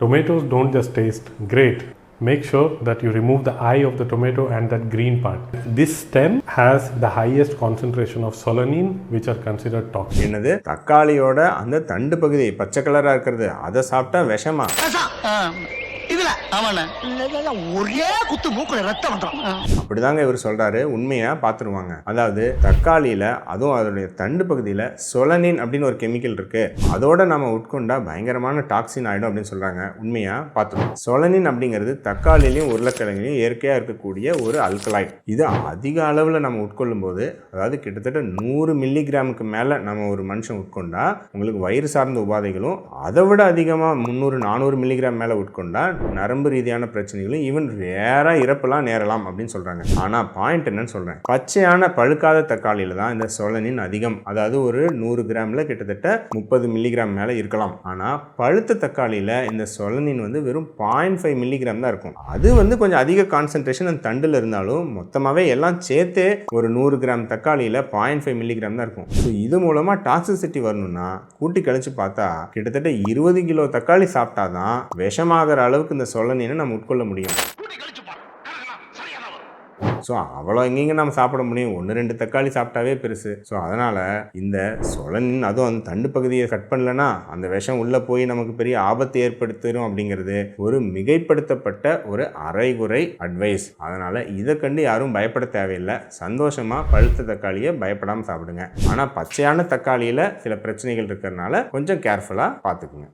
Tomatoes don't just taste great. Make sure that you remove the eye of the tomato and that green part. This stem has the highest concentration of solanine, which are considered toxic. என்னது தக்காளியோட அந்த தண்டு பகுதி பச்சை கலரா இருக்கிறது அதை சாப்பிட்டா விஷமா? இதுல ஆமாண்ணே ஒரே குத்து மூக்குல ரத்தம் வந்துடும். அப்படிதாங்க இவர் சொல்றாரு. உண்மையா பார்த்துருவாங்க. அதாவது தக்காளியில அதுவும் அதோடைய தண்டு பகுதியில சொலனின் அப்படின்னு ஒரு கெமிக்கல் இருக்கு. அதோட நம்ம உட்கொண்டா பயங்கரமான டாக்ஸின் ஆயிடும் அப்படின்னு சொல்றாங்க. உண்மையா பார்த்துருவோம். சொலனின் அப்படிங்கிறது தக்காளிலையும் உருளைக்கிழங்குலையும் இயற்கையா இருக்கக்கூடிய ஒரு அல்கலாய்ட். இது அதிக அளவில் நம்ம உட்கொள்ளும் போது, அதாவது கிட்டத்தட்ட 100 மில்லிகிராமுக்கு மேல நம்ம ஒரு மனுஷன் உட்கொண்டா உங்களுக்கு வயிறு சார்ந்த உபாதைகளும், அதை விட அதிகமாக 300-400 மில்லிகிராம் மேல உட்கொண்டா நரம்பு ரீதியான பிரச்சனைகளும், ஈவன் ரேரா இறப்பெல்லாம் நேரலாம் அப்படின்னு சொல்றாங்க. ஆனா பாயிண்ட் என்னன்னு சொல்றேன், பச்சையான பழுக்காத தக்காளியில தான் இந்த சொலனின் அதிகம். அதாவது ஒரு 100 கிராம்ல கிட்டத்தட்ட 30 மில்லிகிராம் மேல இருக்கலாம். ஆனா பழுத்த தக்காளியில இந்த சொலனின் வெறும் 0.5 மில்லிகிராம் தான் இருக்கும். அது கொஞ்சம் அதிக கான்சென்ட்ரேஷன் அந்த தண்டுல இருந்தாலும் மொத்தமாவே எல்லாம் சேர்த்து ஒரு 100 கிராம் தக்காளியில 0.5 மில்லிகிராம் தான் இருக்கும். இது மூலமா டாக்ஸிசிட்டி வரணும்னா கூட்டி கழிச்சு பார்த்தா கிட்டத்தட்ட 20 கிலோ தக்காளி சாப்பிட்டாதான் விஷமாகிற அளவுக்கு இந்த சொலனினை நம்ம உட்கொள்ள முடியும். ஸோ அவ்வளோ எங்கேங்க நம்ம சாப்பிட முடியும்? 1-2 தக்காளி சாப்பிட்டாவே பெருசு. ஸோ அதனால் இந்த சொலனின், அதுவும் அந்த தண்டு பகுதியை கட் பண்ணலன்னா அந்த விஷம் உள்ளே போய் நமக்கு பெரிய ஆபத்து ஏற்படுத்திடும் அப்படிங்கிறது ஒரு மிகைப்படுத்தப்பட்ட ஒரு அரைகுறை அட்வைஸ். அதனால் இதை கண்டு யாரும் பயப்பட தேவையில்லை. சந்தோஷமாக பழுத்த தக்காளியை பயப்படாமல் சாப்பிடுங்க. ஆனால் பச்சையான தக்காளியில் சில பிரச்சனைகள் இருக்கிறதுனால கொஞ்சம் கேர்ஃபுல்லாக பார்த்துக்குங்க.